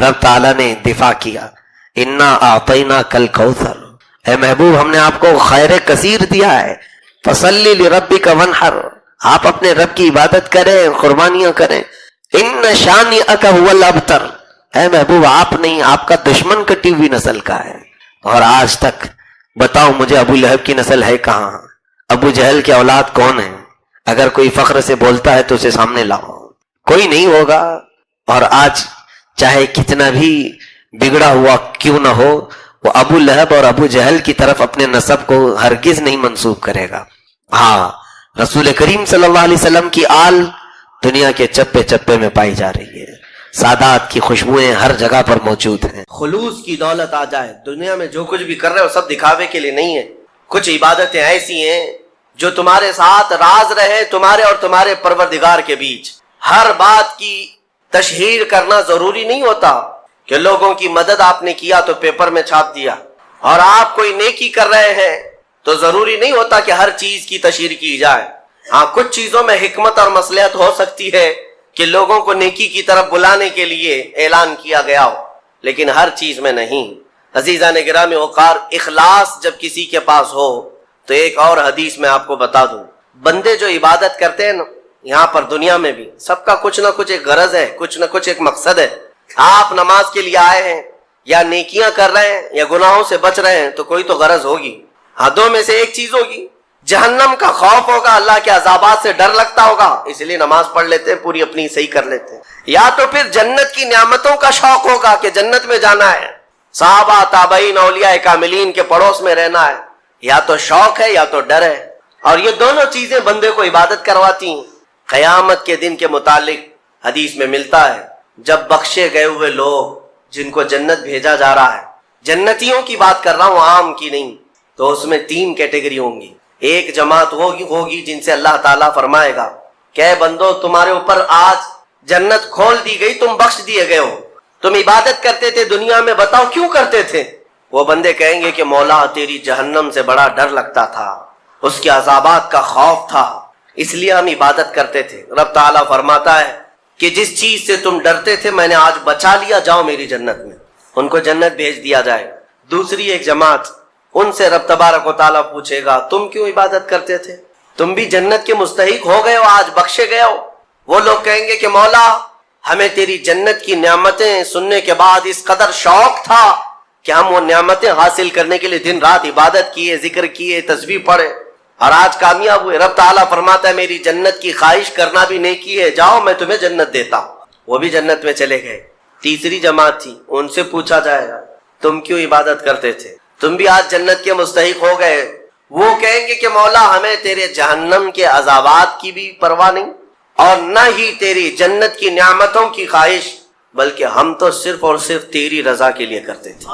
رب تعالیٰ نے دفاع کیا، انا اعطینا کل کوثر، اے محبوب ہم نے آپ کو خیر کثیر دیا ہے، فصلی لربک وانحر، آپ اپنے رب کی عبادت کریں، قربانیاں کریں، ان شانئک هو الابتر، اے محبوب آپ نہیں، آپ کا دشمن کٹی ہوئی نسل کا ہے۔ اور آج تک بتاؤ مجھے ابو لہب کی نسل ہے کہاں؟ ابو جہل کی اولاد کون ہے؟ اگر کوئی فخر سے بولتا ہے تو اسے سامنے لاؤ، کوئی نہیں ہوگا۔ اور آج چاہے کتنا بھی بگڑا ہوا کیوں نہ ہو، وہ ابو لہب اور ابو جہل کی طرف اپنے نسب کو ہرگز نہیں منسوب کرے گا۔ ہاں، رسول کریم صلی اللہ علیہ وسلم کی آل دنیا کے چپے چپے میں پائی جا رہی ہے، سادات کی خوشبوئیں ہر جگہ پر موجود ہیں۔ خلوص کی دولت آ جائے، دنیا میں جو کچھ بھی کر رہے ہو سب دکھاوے کے لیے نہیں ہے۔ کچھ عبادتیں ایسی ہیں جو تمہارے ساتھ راز رہے، تمہارے اور تمہارے پروردگار کے بیچ۔ ہر بات کی تشہیر کرنا ضروری نہیں ہوتا کہ لوگوں کی مدد آپ نے کیا تو پیپر میں چھاپ دیا، اور آپ کوئی نیکی کر رہے ہیں تو ضروری نہیں ہوتا کہ ہر چیز کی تشہیر کی جائے۔ ہاں، کچھ چیزوں میں حکمت اور مصلحت ہو سکتی ہے کہ لوگوں کو نیکی کی طرف بلانے کے لیے اعلان کیا گیا ہو، لیکن ہر چیز میں نہیں۔ عزیزان گرامی وقار، اخلاص جب کسی کے پاس ہو تو ایک اور حدیث میں آپ کو بتا دوں، بندے جو عبادت کرتے ہیں نا، یہاں پر دنیا میں بھی سب کا کچھ نہ کچھ ایک غرض ہے، کچھ نہ کچھ ایک مقصد ہے۔ آپ نماز کے لیے آئے ہیں یا نیکیاں کر رہے ہیں یا گناہوں سے بچ رہے ہیں تو کوئی تو غرض ہوگی۔ ہاں، دو میں سے ایک چیز ہوگی، جہنم کا خوف ہوگا، اللہ کے عذابات سے ڈر لگتا ہوگا، اس لیے نماز پڑھ لیتے ہیں، پوری اپنی صحیح کر لیتے ہیں، یا تو پھر جنت کی نعمتوں کا شوق ہوگا کہ جنت میں جانا ہے، صحابہ تابعین اولیاء کاملین کے پڑوس میں رہنا ہے، یا تو شوق ہے یا تو ڈر ہے۔ اور یہ دونوں چیزیں بندے کو عبادت کرواتی ہیں۔ قیامت کے دن کے متعلق حدیث میں ملتا ہے، جب بخشے گئے ہوئے لوگ جن کو جنت بھیجا جا رہا ہے، جنتیوں کی بات کر رہا ہوں، عام کی نہیں، تو اس میں 3 کیٹیگری ہوں گی۔ ایک جماعت ہوگی جن سے اللہ تعالیٰ فرمائے گا کہ اے بندو، تمہارے اوپر آج جنت کھول دی گئی، تم بخش دیے گئے ہو، تم عبادت کرتے تھے دنیا میں، بتاؤ کیوں کرتے تھے؟ وہ بندے کہیں گے کہ مولا تیری جہنم سے بڑا ڈر لگتا تھا، اس کے عذابات کا خوف تھا، اس لیے ہم عبادت کرتے تھے۔ رب تعالیٰ فرماتا ہے کہ جس چیز سے تم ڈرتے تھے میں نے آج بچا لیا، جاؤ میری جنت میں، ان کو جنت بھیج دیا جائے۔ دوسری ایک جماعت، ان سے رب تبارک و تعالیٰ پوچھے گا تم کیوں عبادت کرتے تھے؟ تم بھی جنت کے مستحق ہو گئے ہو، آج بخشے گئے ہو۔ وہ لوگ کہیں گے کہ مولا ہمیں تیری جنت کی نعمتیں سننے کے بعد اس قدر شوق تھا کہ ہم وہ نعمتیں حاصل کرنے کے لیے دن رات عبادت کیے، ذکر کیے، تسبیح پڑھے، اور آج کامیاب ہوئے۔ رب تعالیٰ فرماتا ہے میری جنت کی خواہش کرنا بھی نیکی ہے، جاؤ میں تمہیں جنت دیتا ہوں۔ وہ بھی جنت میں چلے گئے۔ تیسری جماعت تھی، ان سے پوچھا جائے گا تم کیوں عبادت کرتے تھے؟ تم بھی آج جنت کے مستحق ہو گئے۔ وہ کہیں گے کہ مولا ہمیں تیرے جہنم کے عذابات کی بھی پرواہ نہیں، اور نہ ہی تیری جنت کی نعمتوں کی خواہش، بلکہ ہم تو صرف اور صرف تیری رضا کے لیے کرتے تھے،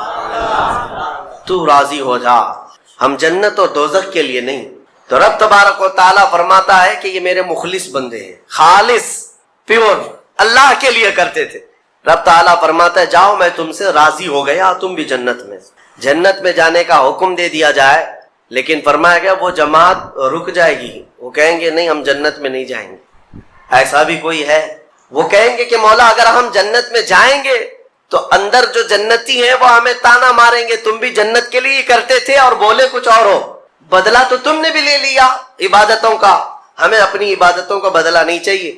تو راضی ہو جا، ہم جنت اور دوزخ کے لیے نہیں۔ تو رب تبارک و تعالیٰ فرماتا ہے کہ یہ میرے مخلص بندے ہیں، خالص پیور اللہ کے لیے کرتے تھے۔ رب تعالیٰ فرماتا ہے جاؤ میں تم سے راضی ہو گیا، تم بھی جنت میں۔ جنت میں جانے کا حکم دے دیا جائے، لیکن فرمایا گیا وہ جماعت رک جائے گی، وہ کہیں گے نہیں ہم جنت میں نہیں جائیں گے۔ ایسا بھی کوئی ہے، وہ کہیں گے کہ مولا اگر ہم جنت میں جائیں گے تو اندر جو جنتی ہیں وہ ہمیں تانا ماریں گے، تم بھی جنت کے لیے کرتے تھے اور بولے کچھ اور ہو، بدلہ تو تم نے بھی لے لیا عبادتوں کا، ہمیں اپنی عبادتوں کا بدلہ نہیں چاہیے۔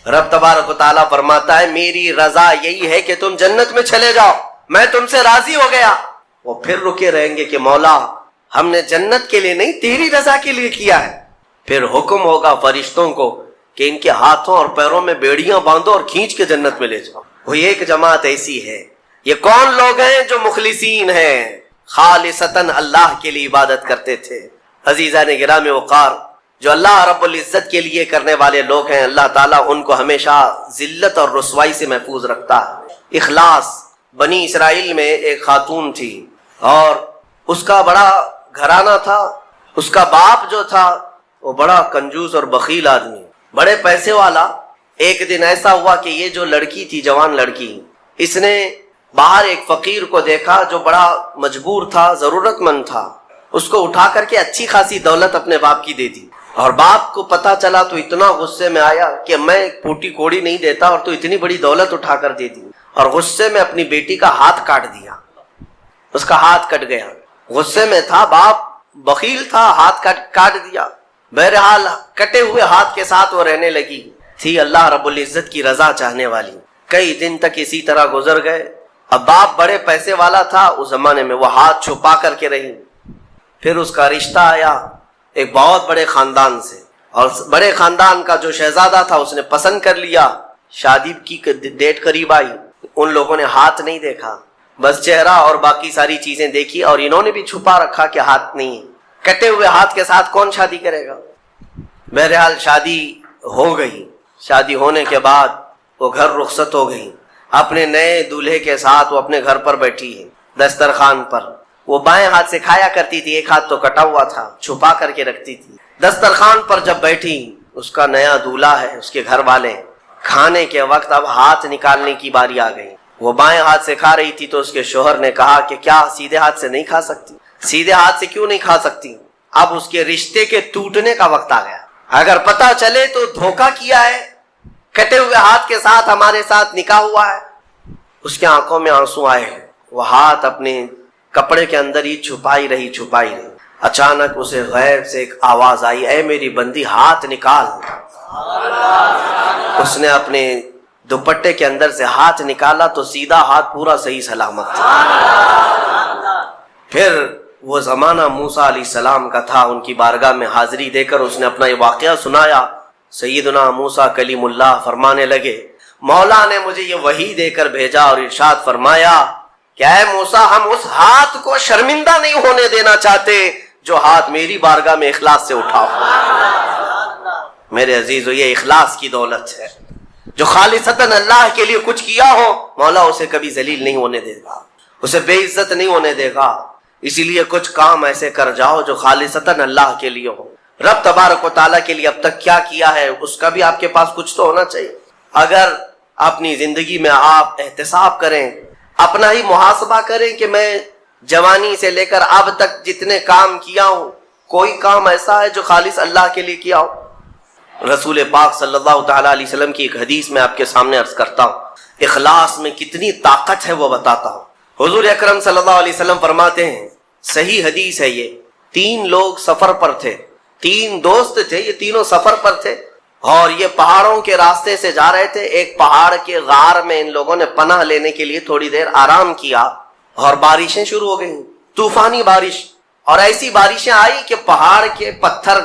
رب تبارک و تعالیٰ فرماتا ہے میری رضا یہی ہے کہ تم جنت میں چلے جاؤ، میں تم سے راضی ہو گیا۔ وہ پھر رکے رہیں گے کہ مولا ہم نے جنت کے لیے نہیں تیری رضا کے لیے کیا ہے۔ پھر حکم ہوگا فرشتوں کو کہ ان کے ہاتھوں اور پیروں میں بیڑیاں باندھو اور کھینچ کے جنت میں لے جاؤ۔ وہ ایک جماعت ایسی ہے۔ یہ کون لوگ ہیں جو مخلصین ہیں، خالصتاً اللہ کے لیے عبادت کرتے تھے۔ عزیزان گرامی وقار، جو اللہ رب العزت کے لیے کرنے والے لوگ ہیں، اللہ تعالیٰ ان کو ہمیشہ ذلت اور رسوائی سے محفوظ رکھتا ہے۔ اخلاص، بنی اسرائیل میں ایک خاتون تھی اور اس کا بڑا گھرانہ تھا، اس کا باپ جو تھا وہ بڑا کنجوس اور بخیل آدمی، بڑے پیسے والا۔ ایک دن ایسا ہوا کہ یہ جو لڑکی تھی، جوان لڑکی، اس نے باہر ایک فقیر کو دیکھا جو بڑا مجبور تھا، ضرورت مند تھا، اس کو اٹھا کر کے اچھی خاصی دولت اپنے باپ کی دے دی۔ اور باپ کو پتا چلا تو اتنا غصے میں آیا کہ میں پوٹی کوڑی نہیں دیتا اور تو اتنی بڑی دولت اٹھا کر دے دی۔ اور غصے میں اپنی بیٹی کا ہاتھ کاٹ دیا، اس کا ہاتھ کٹ گیا، غصے میں تھا، باپ بخیل تھا، ہاتھ کاٹ دیا۔ بہرحال کٹے ہوئے ہاتھ کے ساتھ وہ رہنے لگی، تھی اللہ رب العزت کی رضا چاہنے والی۔ کئی دن تک اسی طرح گزر گئے۔ اب باپ بڑے پیسے والا تھا اس زمانے میں، وہ ہاتھ چھپا کر کے رہی۔ پھر اس کا رشتہ آیا ایک بہت بڑے خاندان سے، اور بڑے خاندان کا جو شہزادہ تھا اس نے پسند کر لیا۔ شادی کی ڈیٹ قریب آئی، ان لوگوں نے ہاتھ نہیں دیکھا، بس چہرہ اور باقی ساری چیزیں دیکھی، اور انہوں نے بھی چھپا رکھا کہ ہاتھ نہیں ہے۔ کٹے ہوئے ہاتھ کے ساتھ کون شادی کرے گا؟ بہرحال شادی ہو گئی۔ شادی ہونے کے بعد وہ گھر رخصت ہو گئی، اپنے نئے دولہے کے ساتھ وہ اپنے گھر پر بیٹھی ہے دسترخوان پر۔ وہ بائیں ہاتھ سے کھایا کرتی تھی، ایک ہاتھ تو کٹا ہوا تھا، چھپا کر کے رکھتی تھی۔ دسترخوان پر جب بیٹھی، اس کا نیا دولہا ہے، اس کے گھر والے، کھانے کے وقت اب ہاتھ نکالنے کی باری آ گئی۔ وہ بائیں ہاتھ سے کھا رہی تھی تو اس کے شوہر نے کہا کہ کیا سیدھے ہاتھ سے نہیں کھا سکتی؟ سیدھے ہاتھ سے کیوں نہیں کھا سکتی؟ اب اس کے رشتے کے ٹوٹنے کا وقت آ گیا، اگر پتہ چلے تو دھوکہ کیا ہے، کٹے ہوئے ہاتھ کے ساتھ ہمارے ساتھ نکاح ہوا ہے۔ اس کے آنکھوں میں آنسو آئے، وہ ہاتھ اپنے کپڑے کے اندر ہی چھپائی رہی۔ اچانک اسے غیب سے ایک آواز آئی، اے میری بندی ہاتھ نکال۔ اس نے اپنے دوپٹے کے اندر سے ہاتھ نکالا تو سیدھا ہاتھ پورا صحیح سلامت تھا۔ پھر وہ زمانہ موسیٰ علیہ السلام کا تھا، ان کی بارگاہ میں حاضری دے کر اس نے اپنا یہ واقعہ سنایا۔ سیدنا موسیٰ کلیم اللہ فرمانے لگے، مولا نے مجھے یہ وحی دے کر بھیجا اور ارشاد فرمایا کہ اے موسیٰ، ہم اس ہاتھ کو شرمندہ نہیں ہونے دینا چاہتے جو ہاتھ میری بارگاہ میں اخلاص سے اٹھاؤ۔ میرے عزیزو، یہ اخلاص کی دولت ہے۔ جو خالصتاً اللہ کے لیے کچھ کیا ہو، مولا اسے کبھی ذلیل نہیں ہونے دے گا، اسے بے عزت نہیں ہونے دے گا۔ اسی لیے کچھ کام ایسے کر جاؤ جو خالصتاً اللہ کے لیے ہو۔ رب تبارک و تعالیٰ کے لیے اب تک کیا کیا ہے اس کا بھی آپ کے پاس کچھ تو ہونا چاہیے۔ اگر اپنی زندگی میں آپ احتساب کریں، اپنا ہی محاسبہ کریں کہ میں جوانی سے لے کر اب تک جتنے کام کیا ہوں، کوئی کام ایسا ہے جو خالص اللہ کے لیے کیا ہو؟ رسول پاک صلی اللہ تعالیٰ علیہ وسلم کی ایک حدیث میں آپ کے سامنے عرض کرتا ہوں، اخلاص میں کتنی طاقت ہے وہ بتاتا ہوں۔ حضور اکرم صلی اللہ علیہ وسلم فرماتے ہیں، صحیح حدیث ہے یہ، 3 لوگ سفر پر تھے، 3 دوست تھے، یہ تینوں سفر پر تھے اور یہ پہاڑوں کے راستے سے جا رہے تھے۔ ایک پہاڑ کے غار میں ان لوگوں نے پناہ لینے کے لیے تھوڑی دیر آرام کیا اور بارشیں شروع ہو گئیں، طوفانی بارش، اور ایسی بارشیں آئی کہ پہاڑ کے پتھر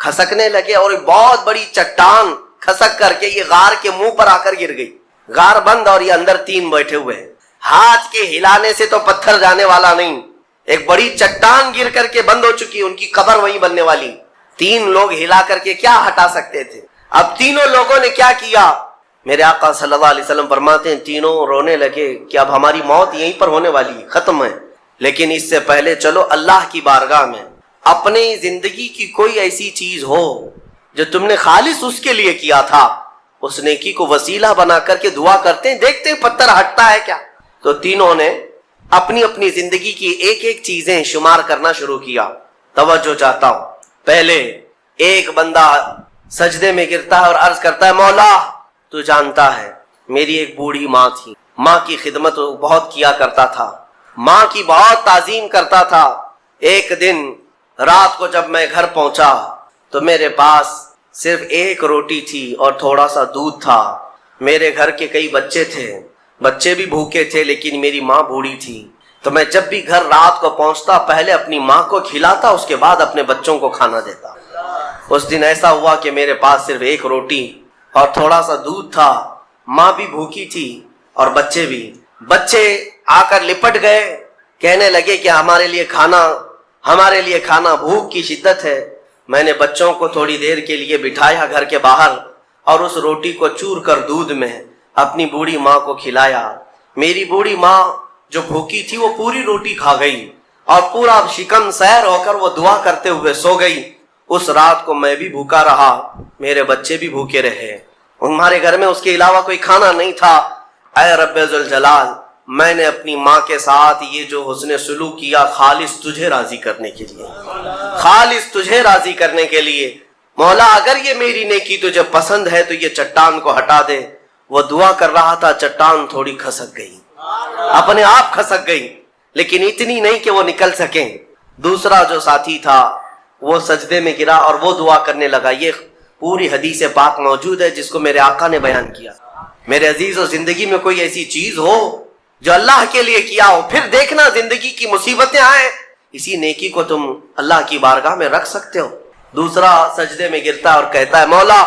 کھسکنے لگے اور ایک بہت بڑی چٹان کھسک کر کے یہ غار کے منہ پر آ کر گر گئی۔ غار بند اور یہ اندر 3 بیٹھے ہوئے ہیں، ہاتھ کے ہلانے سے تو پتھر جانے والا نہیں، ایک بڑی چٹان گر کر کے بند ہو چکی، ان کی قبر وہیں بننے والی۔ 3 لوگ ہلا کر کے کیا ہٹا سکتے تھے؟ اب تینوں لوگوں نے کیا کیا؟ میرے آقا صلی اللہ علیہ وسلم فرماتے ہیں تینوں رونے لگے کہ اب ہماری موت یہیں پر ہونے والی ہے، ختم ہے، لیکن اس سے پہلے چلو اللہ کی بارگاہ میں اپنی زندگی کی کوئی ایسی چیز ہو جو تم نے خالص اس کے لیے کیا تھا، اس نیکی کو وسیلہ بنا کر کے دعا کرتے ہیں، دیکھتے ہیں پتھر ہٹتا ہے کیا۔ تو تینوں نے اپنی اپنی زندگی کی ایک ایک چیزیں شمار کرنا شروع کیا۔ توجہ چاہتا ہوں، پہلے ایک بندہ سجدے میں گرتا ہے اور عرض کرتا ہے، مولا تو جانتا ہے میری ایک بوڑھی ماں تھی، ماں کی خدمت بہت کیا کرتا تھا، ماں کی بہت تعظیم کرتا تھا۔ ایک دن رات کو جب میں گھر پہنچا تو میرے پاس صرف ایک روٹی تھی اور تھوڑا سا دودھ تھا۔ میرے گھر کے کئی بچے تھے، بچے بھی بھوکے تھے، لیکن میری ماں بوڑھی تھی، تو میں جب بھی گھر رات کو پہنچتا پہلے اپنی ماں کو کھلاتا، اس کے بعد اپنے بچوں کو کھانا دیتا۔ اس دن ایسا ہوا کہ میرے پاس صرف ایک روٹی اور تھوڑا سا دودھ تھا، ماں بھی بھوکی تھی اور بچے بھی۔ بچے آ کر لپٹ گئے، کہنے لگے کہ ہمارے لیے کھانا، بھوک کی شدت ہے۔ میں نے بچوں کو تھوڑی دیر کے لیے بٹھایا گھر کے باہر اور اس روٹی کو چور کر دودھ میں اپنی بوڑھی ماں کو کھلایا۔ میری بوڑھی ماں جو بھوکی تھی وہ پوری روٹی کھا گئی اور پورا شکم سیر ہو کر وہ دعا کرتے ہوئے سو گئی۔ اس رات کو میں بھی بھوکا رہا، میرے بچے بھی بھوکے رہے، ہمارے گھر میں اس کے علاوہ کوئی کھانا نہیں تھا۔ اے رب ذوالجلال، میں نے اپنی ماں کے ساتھ یہ جو حسن سلوک کیا خالص تجھے راضی کرنے کے لیے، خالص تجھے راضی کرنے کے لیے۔ مولا اگر یہ میری نیکی تجھے پسند ہے تو یہ چٹان کو ہٹا دے۔ وہ دعا کر رہا تھا، چٹان تھوڑی کھسک گئی، اپنے آپ کھسک گئی، لیکن اتنی نہیں کہ وہ نکل سکیں۔ دوسرا جو ساتھی تھا وہ سجدے میں گرا اور وہ دعا کرنے لگا۔ یہ پوری حدیث پاک موجود ہے جس کو میرے آقا نے بیان کیا۔ میرے عزیزو، زندگی میں کوئی ایسی چیز ہو جو اللہ کے لیے کیا ہو، پھر دیکھنا زندگی کی مصیبتیں آئیں، اسی نیکی کو تم اللہ کی بارگاہ میں رکھ سکتے ہو۔ دوسرا سجدے میں گرتا اور کہتا ہے، مولا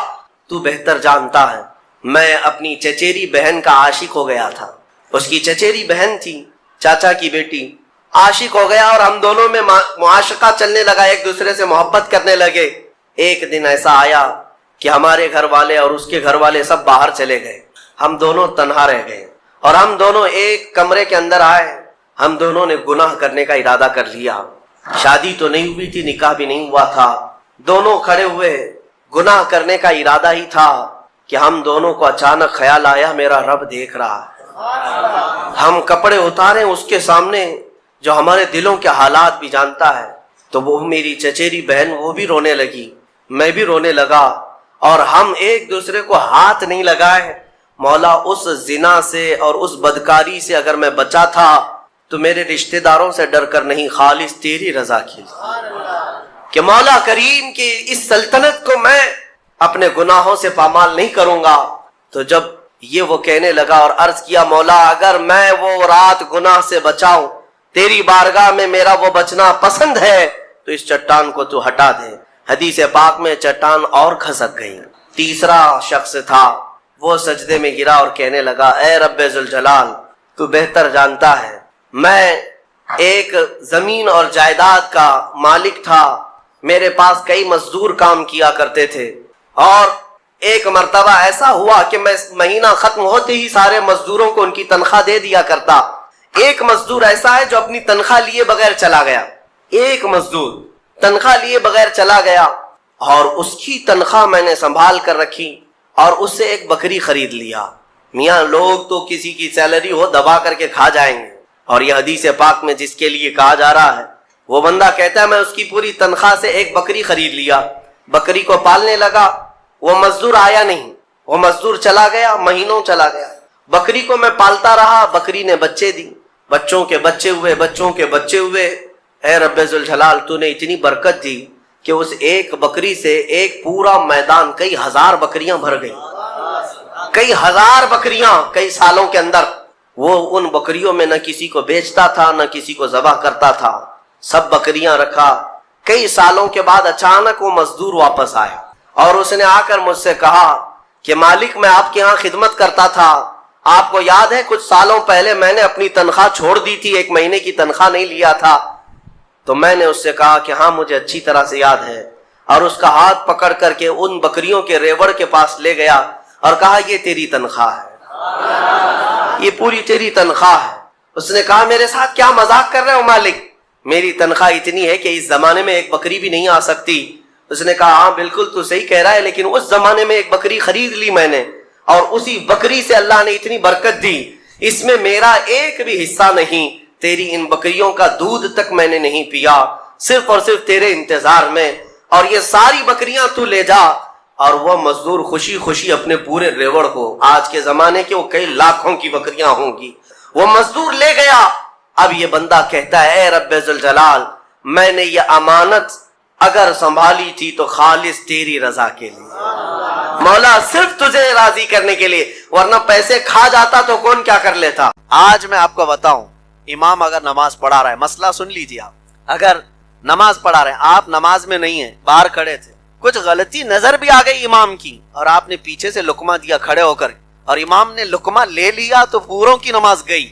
تو بہتر جانتا ہے، میں اپنی چچیری بہن کا عاشق ہو گیا تھا۔ اس کی چچیری بہن تھی، چاچا کی بیٹی، عاشق ہو گیا اور ہم دونوں میں معاشقہ چلنے لگا، ایک دوسرے سے محبت کرنے لگے۔ ایک دن ایسا آیا کہ ہمارے گھر والے اور اس کے گھر والے سب باہر چلے گئے، ہم دونوں تنہا رہ گئے اور ہم دونوں ایک کمرے کے اندر آئے۔ ہم دونوں نے گناہ کرنے کا ارادہ کر لیا۔ شادی تو نہیں ہوئی تھی، نکاح بھی نہیں ہوا تھا، دونوں کھڑے ہوئے، گناہ کرنے کا ارادہ ہی تھا کہ ہم دونوں کو اچانک خیال آیا میرا رب دیکھ رہا ہے۔ ہم کپڑے اتارے اس کے سامنے جو ہمارے دلوں کے حالات بھی جانتا ہے، تو وہ میری چچیری بہن وہ بھی رونے لگی، میں بھی رونے لگا اور ہم ایک دوسرے کو ہاتھ نہیں لگائے۔ مولا اس زنا سے اور اس بدکاری سے اگر میں بچا تھا تو میرے رشتہ داروں سے ڈر کر نہیں، خالص تیری رضا کے لیے، کہ مولا کریم کی اس سلطنت کو میں اپنے گناہوں سے پامال نہیں کروں گا۔ تو جب یہ وہ کہنے لگا اور عرض کیا، مولا اگر میں وہ رات گناہ سے بچاؤں، تیری بارگاہ میں میرا وہ بچنا پسند ہے، تو اس چٹان کو تو ہٹا دے۔ حدیث پاک میں چٹان اور کھسک گئی۔ تیسرا شخص تھا، وہ سجدے میں گرا اور کہنے لگا، اے رب ذوالجلال تو بہتر جانتا ہے، میں ایک زمین اور جائیداد کا مالک تھا، میرے پاس کئی مزدور کام کیا کرتے تھے، اور ایک مرتبہ ایسا ہوا کہ میں مہینہ ختم ہوتے ہی سارے مزدوروں کو ان کی تنخواہ دے دیا کرتا۔ ایک مزدور ایسا ہے جو اپنی تنخواہ لیے بغیر چلا گیا، ایک مزدور تنخواہ لیے بغیر چلا گیا، اور اس کی تنخواہ میں نے سنبھال کر رکھی اور اس سے ایک بکری خرید لیا۔ میاں لوگ تو کسی کی سیلری ہو دبا کر کے کھا جائیں گے، اور یہ حدیث پاک میں جس کے لیے کہا جا رہا ہے وہ بندہ کہتا ہے میں اس کی پوری تنخواہ سے ایک بکری خرید لیا، بکری کو پالنے لگا، وہ مزدور آیا نہیں، وہ مزدور چلا گیا، مہینوں چلا گیا، بکری کو میں پالتا رہا، بکری نے بچے دی، بچوں کے بچے ہوئے، بچوں کے بچے ہوئے۔ اے رب ذوالجلال تو نے اتنی برکت دی کہ اس ایک بکری سے ایک پورا میدان، کئی ہزار بکریاں بھر گئی، کئی ہزار بکریاں کئی سالوں کے اندر۔ وہ ان بکریوں میں نہ کسی کو بیچتا تھا نہ کسی کو ذبح کرتا تھا، سب بکریاں رکھا۔ کئی سالوں کے بعد اچانک وہ مزدور واپس آیا اور اس نے آ کر مجھ سے کہا کہ مالک میں آپ کے ہاں خدمت کرتا تھا، آپ کو یاد ہے کچھ سالوں پہلے میں نے اپنی تنخواہ چھوڑ دی تھی، ایک مہینے کی تنخواہ نہیں لیا تھا؟ تو میں نے اس سے کہا کہ ہاں مجھے اچھی طرح سے یاد ہے، اور اس کا ہاتھ پکڑ کر کے ان بکریوں کے ریوڑ کے پاس لے گیا اور کہا یہ تیری تنخواہ ہے، یہ پوری تیری تنخواہ ہے۔ اس نے کہا میرے ساتھ کیا مذاق کر رہے ہو مالک، میری تنخواہ اتنی ہے کہ اس زمانے میں ایک بکری بھی نہیں آ سکتی۔ اس نے کہا ہاں بالکل تو صحیح کہہ رہا ہے، لیکن اس زمانے میں ایک بکری خرید لی میں نے، اور اسی بکری سے اللہ نے اتنی برکت دی، اس میں میرا ایک بھی حصہ نہیں، تیری ان بکریوں کا دودھ تک میں نے نہیں پیا، صرف اور صرف تیرے انتظار میں، اور یہ ساری بکریاں تو لے جا۔ اور وہ مزدور خوشی خوشی اپنے پورے ریوڑ کو، آج کے زمانے کے وہ کئی لاکھوں کی بکریاں ہوں گی، وہ مزدور لے گیا۔ اب یہ بندہ کہتا ہے اے رب ذوالجلال میں نے یہ امانت اگر سنبھالی تھی تو خالص تیری رضا کے لیے، مولا صرف تجھے راضی کرنے کے لیے، ورنہ پیسے کھا جاتا تو کون کیا کر لیتا۔ آج میں آپ کو بتاؤں، امام اگر نماز پڑھا رہا ہے، مسئلہ سن لیجیے آپ، اگر نماز پڑھا رہے ہیں، آپ نماز میں نہیں ہیں، باہر کھڑے تھے، کچھ غلطی نظر بھی آ گئی امام کی، اور آپ نے پیچھے سے لقمہ دیا کھڑے ہو کر، اور امام نے لقمہ لے لیا تو پوروں کی نماز گئی۔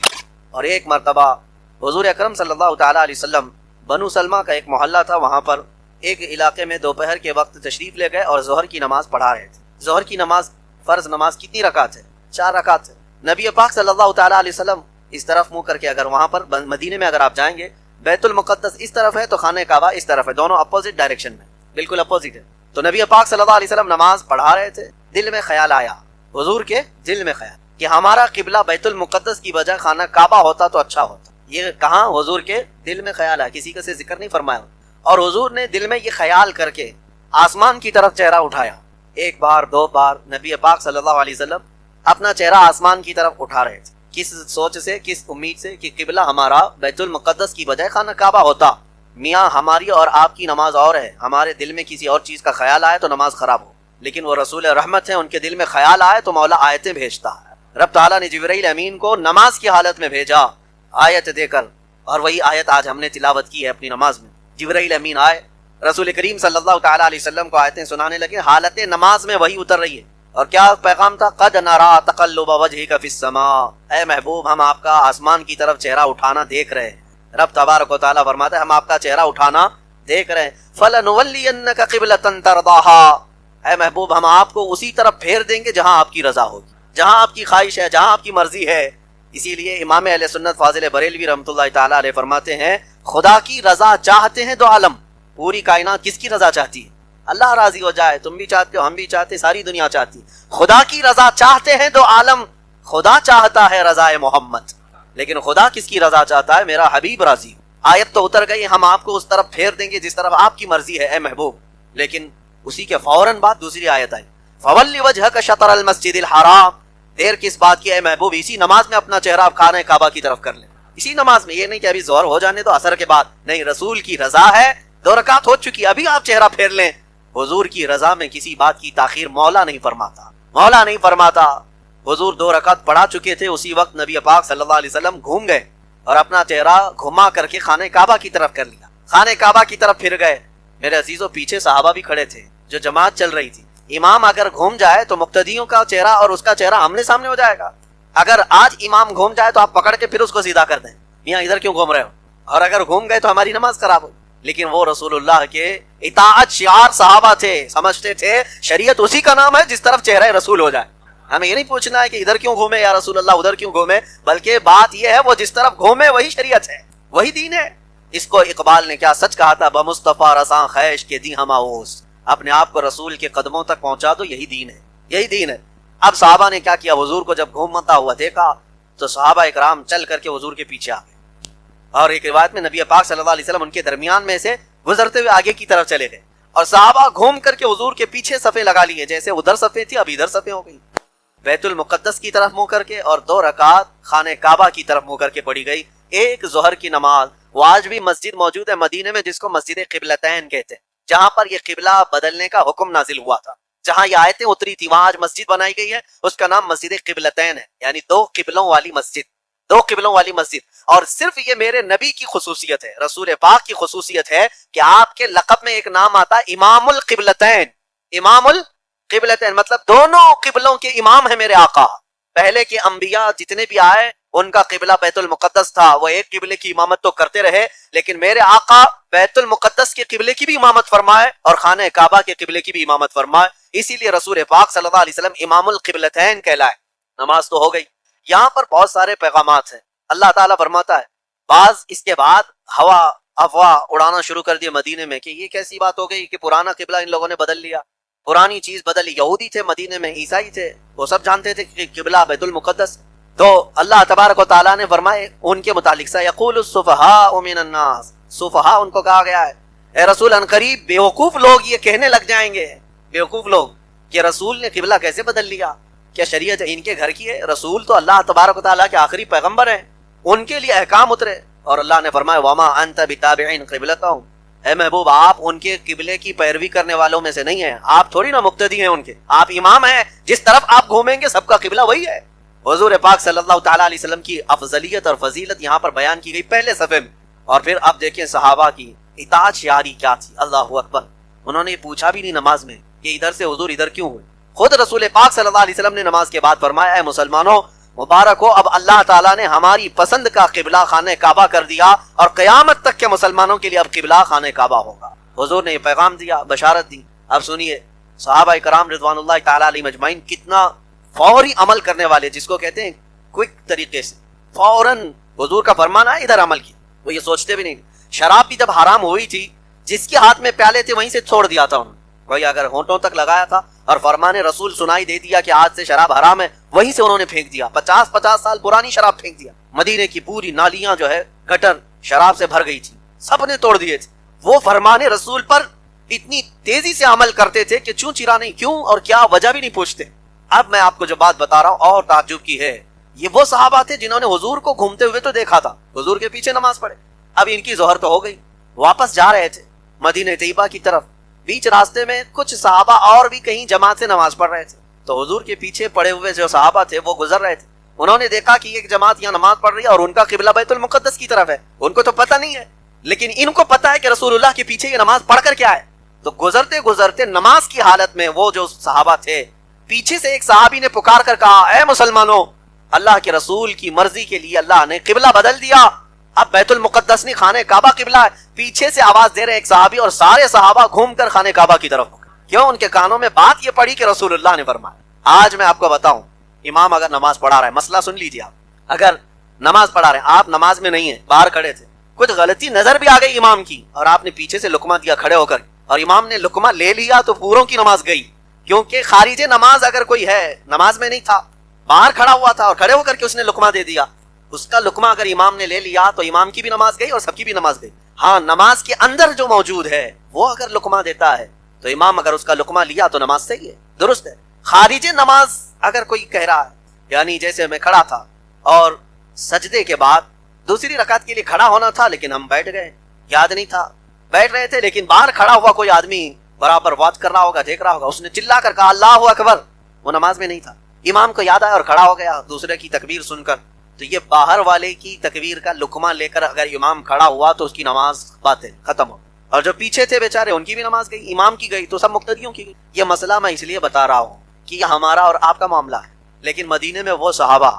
اور ایک مرتبہ حضور اکرم صلی اللہ تعالیٰ علیہ وسلم بنو سلمہ کا ایک محلہ تھا، وہاں پر ایک علاقے میں دوپہر کے وقت تشریف لے گئے اور ظہر کی نماز پڑھا رہے تھے۔ ظہر کی نماز فرض نماز کتنی رکعت ہے؟ 4 رکعت ہے۔ نبی پاک صلی اللہ تعالیٰ علیہ وسلم اس طرف منہ کر کے، اگر وہاں پر مدینے میں اگر آپ جائیں گے، بیت المقدس اس طرف ہے تو خانہ کعبہ اس طرف ہے، دونوں اپوزٹ ڈائریکشن میں، بالکل اپوزٹ ہے۔ تو نبی پاک صلی اللہ علیہ وسلم نماز پڑھا رہے تھے، دل میں خیال آیا، حضور کے دل میں خیال کہ ہمارا قبلہ بیت المقدس کی بجائے خانہ کعبہ ہوتا تو اچھا ہوتا۔ یہ کہاں حضور کے دل میں خیال آیا، کسی کا سے ذکر نہیں فرمایا، اور حضور نے دل میں یہ خیال کر کے آسمان کی طرف چہرہ اٹھایا، 1 بار 2 بار، نبی پاک صلی اللہ علیہ وسلم اپنا چہرہ آسمان کی طرف اٹھا رہے تھے. کس سوچ سے, کس امید سے کہ قبلہ ہمارا بیت المقدس کی بجائے خانہ کعبہ ہوتا. میاں ہماری اور آپ کی نماز اور ہے, ہمارے دل میں کسی اور چیز کا خیال آئے تو نماز خراب ہو, لیکن وہ رسول رحمت ہیں, ان کے دل میں خیال آئے تو مولا آیتیں بھیجتا ہے. رب تعالیٰ نے جبرائیل امین کو نماز کی حالت میں بھیجا آیت دے کر, اور وہی آیت آج ہم نے تلاوت کی ہے اپنی نماز میں. جبرائیل امین آئے, رسول کریم صلی اللہ تعالیٰ علیہ وسلم کو آیتیں سنانے لگے. حالت نماز میں وہی اتر رہی ہے, اور کیا پیغام تھا؟ قد نرا تقلب وجهك فی السماء, اے محبوب ہم آپ کا آسمان کی طرف چہرہ اٹھانا دیکھ رہے ہیں. رب تبارک و تعالیٰ فرماتا ہے ہم آپ کا چہرہ اٹھانا دیکھ رہے ہیں. فلنولینک قبلۃ ترضاها, اے محبوب ہم آپ کو اسی طرف پھیر دیں گے جہاں آپ کی رضا ہوگی, جہاں آپ کی خواہش ہے, جہاں آپ کی مرضی ہے. اسی لیے امام اہل سنت فاضل بریلوی رحمۃ اللہ تعالیٰ علیہ فرماتے ہیں خدا کی رضا چاہتے ہیں دو عالم. پوری کائنات کس کی رضا چاہتی ہے؟ اللہ راضی ہو جائے, تم بھی چاہتے ہو, ہم بھی چاہتے, ساری دنیا چاہتی. خدا کی رضا چاہتے ہیں دو عالم. خدا چاہتا ہے رضا محمد, لیکن خدا کس کی رضا چاہتا ہے؟ میرا حبیب راضی. آیت تو اتر گئی, ہم آپ کو اس طرف پھیر دیں گے جس طرف آپ کی مرضی ہے اے محبوب. لیکن اسی کے فوراً بعد دوسری آیت آئی, فَوَلِّ وَجْهَكَ شَطْرَ الْمَسْجِدِ الْحَرَامِ, دیر کس بات کی اے محبوب, اسی نماز میں اپنا چہرہ آپ خانہ کعبہ کی طرف کر لیں. اسی نماز میں, یہ نہیں کہ ابھی ظہر ہو جانے تو عصر کے بعد, نہیں, رسول کی رضا ہے, 2 رکعت ہو چکی, ابھی آپ چہرہ پھیر لیں. حضور کی رضا میں کسی بات کی تاخیر مولا نہیں فرماتا, مولا نہیں فرماتا. حضور 2 رکعت پڑھا چکے تھے, اسی وقت نبی پاک صلی اللہ علیہ وسلم گھوم گئے اور اپنا چہرہ گھما کر کے خانہ کعبہ کی طرف کر لیا, خانہ کعبہ کی طرف پھر گئے. میرے عزیزوں, پیچھے صحابہ بھی کھڑے تھے جو جماعت چل رہی تھی. امام اگر گھوم جائے تو مقتدیوں کا چہرہ اور اس کا چہرہ آمنے سامنے ہو جائے گا. اگر آج امام گھوم جائے تو آپ پکڑ کے پھر اس کو سیدھا کر دیں, میاں ادھر کیوں گھوم رہے ہو, اور اگر گھوم گئے تو ہماری نماز خراب ہو. لیکن وہ رسول اللہ کے اطاعت شعار صحابہ تھے, سمجھتے تھے شریعت اسی کا نام ہے جس طرف چہرہ رسول ہو جائے. ہمیں یہ نہیں پوچھنا ہے کہ ادھر کیوں گھومے یا رسول اللہ, ادھر کیوں گھومے, بلکہ بات یہ ہے وہ جس طرف گھومے وہی شریعت ہے, وہی دین ہے. اس کو اقبال نے کیا سچ کہا تھا, بمصطفیٰ رساں خیش کے دی ہم آؤس, اپنے آپ کو رسول کے قدموں تک پہنچا دو, یہی دین ہے, یہی دین ہے. اب صحابہ نے کیا کیا, حضور کو جب گھومتا ہوا دیکھا تو صحابہ اکرام چل کر کے حضور کے پیچھے آ گئے, اور ایک روایت میں نبی پاک صلی اللہ علیہ وسلم ان کے درمیان میں سے گزرتے ہوئے آگے کی طرف چلے گئے, اور صحابہ گھوم کر کے حضور کے پیچھے صفیں لگا لیے, جیسے ادھر صفیں تھی اب ادھر صفیں ہو گئی. بیت المقدس کی طرف منہ کر کے, اور 2 رکعت خانہ کعبہ کی طرف منہ کر کے پڑھی گئی. ایک ظہر کی نماز, وہ آج بھی مسجد موجود ہے مدینے میں جس کو مسجد قبلتین کہتے ہیں, جہاں پر یہ قبلہ بدلنے کا حکم نازل ہوا تھا, جہاں یہ آیتیں اتری تھی وہاں آج مسجد بنائی گئی ہے, اس کا نام مسجد قبلتین ہے, یعنی 2 قبلوں والی مسجد, 2 قبلوں والی مسجد. اور صرف یہ میرے نبی کی خصوصیت ہے, رسول پاک کی خصوصیت ہے کہ آپ کے لقب میں ایک نام آتا ہے امام القبلتین. امام القبلتین مطلب دونوں قبلوں کے امام ہیں میرے آقا. پہلے کے انبیاء جتنے بھی آئے ان کا قبلہ بیت المقدس تھا, وہ ایک قبلے کی امامت تو کرتے رہے, لیکن میرے آقا بیت المقدس کے قبلے کی بھی امامت فرمائے اور خانہ کعبہ کے قبلے کی بھی امامت فرمائے. اسی لیے رسول پاک صلی اللہ علیہ وسلم امام القبلتین کہلائے. نماز تو ہو گئی. یہاں پر بہت سارے پیغامات ہیں. اللہ تعالیٰ فرماتا ہے بعض اس کے بعد ہوا افواہ اڑانا شروع کر دیا مدینے میں کہ یہ کیسی بات ہو گئی کہ پرانا قبلہ ان لوگوں نے بدل لیا, پرانی چیز بدل لی. یہودی تھے مدینے میں, عیسائی تھے, وہ سب جانتے تھے کہ قبلہ بیت المقدس. تو اللہ تبارک و تعالیٰ نے فرمائے ان کے متعلق سیقول السفہاء من الناس, سفہاء ان کو کہا گیا ہے اے رسول ان قریب بیوقوف لوگ یہ کہنے لگ جائیں گے, بیوقوف لوگ, کہ رسول نے قبلہ کیسے بدل لیا, کیا شریعت ان کے گھر کی ہے؟ رسول تو اللہ تبارک و تعالیٰ کے آخری پیغمبر ہیں, ان کے لیے احکام اترے. اور اللہ نے فرمایا وما انت بتابع قبلتهم, اے محبوب آپ ان کے قبلے کی پیروی کرنے والوں میں سے نہیں ہیں, آپ تھوڑی نہ مقتدی ہیں ان کے, آپ امام ہیں, جس طرف آپ گھومیں گے سب کا قبلہ وہی ہے. حضور پاک صلی اللہ تعالیٰ علیہ وسلم کی افضلیت اور فضیلت یہاں پر بیان کی گئی پہلے صفحے میں. اور پھر اب دیکھیں صحابہ کی اطاعت شعاری کیا تھی, اللہ اکبر. انہوں نے پوچھا بھی نہیں نماز میں کہ ادھر سے حضور ادھر کیوں ہوئے. خود رسول پاک صلی اللہ علیہ وسلم نے نماز کے بعد فرمایا اے مسلمانوں مبارک ہو, اب اللہ تعالیٰ نے ہماری پسند کا قبلہ خانہ کعبہ کر دیا, اور قیامت تک کے مسلمانوں کے لیے اب قبلہ خانہ کعبہ ہوگا. حضور نے یہ پیغام دیا, بشارت دی. اب سنیے صحابہ کرام رضوان اللہ تعالیٰ علیہ مجمعین کتنا فوری عمل کرنے والے, جس کو کہتے ہیں کوئک طریقے سے فوراً حضور کا فرمانا ہے ادھر عمل کی. وہ یہ سوچتے بھی نہیں. شراب بھی جب حرام ہوئی تھی, جس کے ہاتھ میں پیالے تھے وہیں سے چھوڑ دیا تھا انہوں نے. کوئی اگر ہونٹوں تک لگایا تھا اور فرمان رسول سنائی دے دیا کہ آج سے شراب حرام ہے, وہیں سے انہوں نے پھینک دیا. 50 سال پرانی شراب پھینک دیا. مدینے کی پوری نالیاں جو ہے گٹر شراب سے بھر گئی تھی, سب نے توڑ دیے تھے. وہ فرمان رسول پر اتنی تیزی سے عمل کرتے تھے کہ چوں چرا نہیں, کیوں اور کیا وجہ بھی نہیں پوچھتے. اب میں آپ کو جو بات بتا رہا ہوں اور تعجب کی ہے، یہ وہ صحابہ تھے جنہوں نے حضور کو گھومتے ہوئے تو دیکھا تھا، حضور کے پیچھے نماز پڑھے. اب ان کی ظہر تو ہو گئی، واپس جا رہے تھے مدینہ طیبہ کی طرف. بیچ راستے میں کچھ صحابہ اور بھی کہیں جماعت سے نماز پڑھ رہے تھے، تو حضور کے پیچھے پڑے ہوئے جو صحابہ تھے وہ گزر رہے تھے. انہوں نے دیکھا کہ ایک جماعت یہاں نماز پڑھ رہی ہے اور ان کا قبلہ بیت المقدس کی طرف ہے. ان کو تو پتہ نہیں ہے، لیکن ان کو پتہ ہے کہ رسول اللہ کے پیچھے یہ نماز پڑھ کر کیا ہے. تو گزرتے گزرتے نماز کی حالت میں وہ جو صحابہ تھے، پیچھے سے ایک صحابی نے پکار کر کہا، اے مسلمانوں، اللہ کے رسول کی مرضی کے لیے اللہ نے قبلہ بدل دیا، اب بیت المقدس نہیں خانہ کعبہ قبلہ ہے. پیچھے سے آواز دے رہے ایک صحابی اور سارے صحابہ گھوم کر خانہ کعبہ کی طرف. کیوں؟ ان کے کانوں میں بات یہ پڑی کہ رسول اللہ نے فرمایا. آج میں آپ کو بتاؤں، امام اگر نماز پڑھا رہا ہے، مسئلہ سن لیجیے، آپ اگر نماز پڑھا رہے ہیں، آپ نماز میں نہیں ہیں، باہر کھڑے تھے، کچھ غلطی نظر بھی آ گئی امام کی اور آپ نے پیچھے سے لقمہ دیا کھڑے ہو کر اور امام نے لقمہ لے لیا تو پوروں کی نماز گئی. کیونکہ خارج نماز اگر کوئی ہے، نماز میں نہیں تھا، باہر کھڑا ہوا تھا اور کھڑے ہو کر کے اس نے لقمہ دے دیا، اس کا لقمہ اگر امام نے لے لیا تو امام کی بھی نماز گئی اور سب کی بھی نماز گئی. ہاں، نماز کے اندر جو موجود ہے وہ اگر لقمہ دیتا ہے تو امام اگر اس کا لقمہ لیا تو نماز صحیح ہے، درست ہے. خارج نماز اگر کوئی کہہ رہا ہے، یعنی جیسے میں کھڑا تھا اور سجدے کے بعد دوسری رکعت کے لیے کھڑا ہونا تھا لیکن ہم بیٹھ گئے، یاد نہیں تھا، بیٹھ رہے تھے لیکن باہر کھڑا ہوا کوئی آدمی برابر واچ کر رہا ہوگا، دیکھ رہا ہوگا، اس نے چلا کر کہا اللہ اکبر، وہ نماز میں نہیں تھا، امام کو یاد آیا اور کھڑا ہو گیا دوسرے کی تکبیر سن کر، تو یہ باہر والے کی تکبیر کا لقمہ لے کر اگر امام کھڑا ہوا تو اس کی نماز باطل، ختم ہو. اور جو پیچھے تھے بیچارے ان کی بھی نماز گئی، امام کی گئی تو سب مقتدیوں کی گئی. یہ مسئلہ میں اس لیے بتا رہا ہوں کہ یہ ہمارا اور آپ کا معاملہ ہے، لیکن مدینے میں وہ صحابہ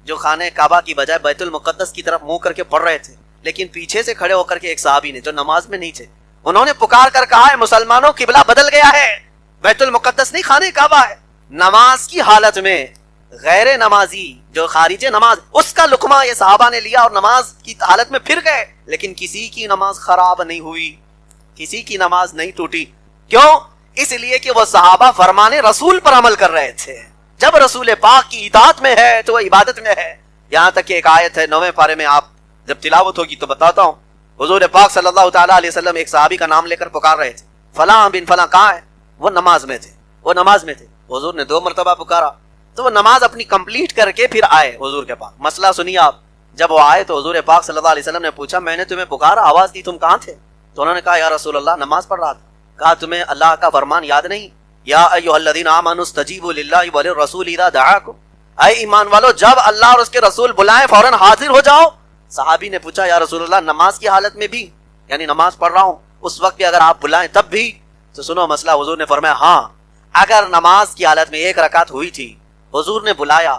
جو خانہ کعبہ کی بجائے بیت المقدس کی طرف منہ کر کے پڑھ رہے تھے، لیکن پیچھے سے کھڑے ہو کر کے ایک صحابی نے جو نماز میں نہیں تھے، انہوں نے پکار کر کہا ہے مسلمانوں قبلہ بدل گیا ہے، بیت المقدس نہیں خانہ کعبہ ہے. نماز کی حالت میں غیر نمازی جو خارج نماز، اس کا لقمہ یہ صحابہ نے لیا اور نماز کی حالت میں پھر گئے، لیکن کسی کی نماز خراب نہیں ہوئی، کسی کی نماز نہیں ٹوٹی. کیوں؟ اس لیے کہ وہ صحابہ فرمان رسول پر عمل کر رہے تھے. جب رسول پاک کی اطاعت میں ہے تو وہ عبادت میں ہے. یہاں تک کہ ایک آیت ہے 9ویں پارے میں، آپ جب تلاوت ہوگی تو بتاتا ہوں. حضور پاک صلی اللہ تعالیٰ علیہ وسلم ایک صحابی کا نام لے کر پکار رہے تھے، فلاں بن فلاں کہاں ہے؟ وہ نماز میں تھے، وہ نماز میں تھے. حضور نے 2 مرتبہ پکارا تو وہ نماز اپنی کمپلیٹ کر کے پھر آئے حضور کے پاس. مسئلہ سنیے آپ. جب وہ آئے تو حضور پاک صلی اللہ علیہ وسلم نے پوچھا میں نے تمہیں پکارا، آواز دی، تم کہاں تھے؟ تو انہوں نے کہا یا رسول اللہ نماز پڑھ رہا تھا. کہا تمہیں اللہ کا فرمان یاد نہیں؟ یا ایھا الذین آمنوا استجیبوا للہ وللرسول اذا دعاکم، اے ایمان والو جب اللہ اور اس کے رسول بلائیں فوراً حاضر ہو جاؤ. صحابی نے پوچھا یا رسول اللہ نماز کی حالت میں بھی، یعنی نماز پڑھ رہا ہوں اس وقت بھی اگر آپ بلائیں تب بھی؟ تو سنو مسئلہ. حضور نے فرمایا ہاں، اگر نماز کی حالت میں 1 رکعت ہوئی تھی، حضور نے بلایا،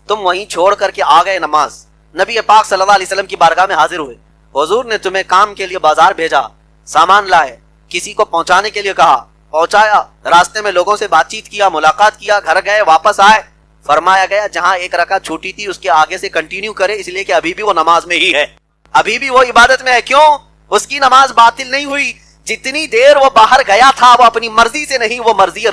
تم وہیں چھوڑ کر کے آ گئے نماز، نبی پاک صلی اللہ علیہ وسلم کی بارگاہ میں حاضر ہوئے، حضور نے تمہیں کام کے لیے بازار بھیجا، سامان لائے، کسی کو پہنچانے کے لیے کہا، پہنچایا، راستے میں لوگوں سے بات چیت کیا، ملاقات کیا، گھر گئے، واپس آئے، فرمایا گیا جہاں 1 رکعت چھوٹی تھی اس کے آگے سے کنٹینیو کرے، اس لیے کہ ابھی بھی وہ نماز میں ہی ہے، ابھی بھی وہ عبادت میں ہے. کیوں؟ اس کی نماز باطل نہیں ہوئی، جتنی دیر وہ باہر گیا تھا وہ اپنی مرضی سے نہیں، وہ مرضی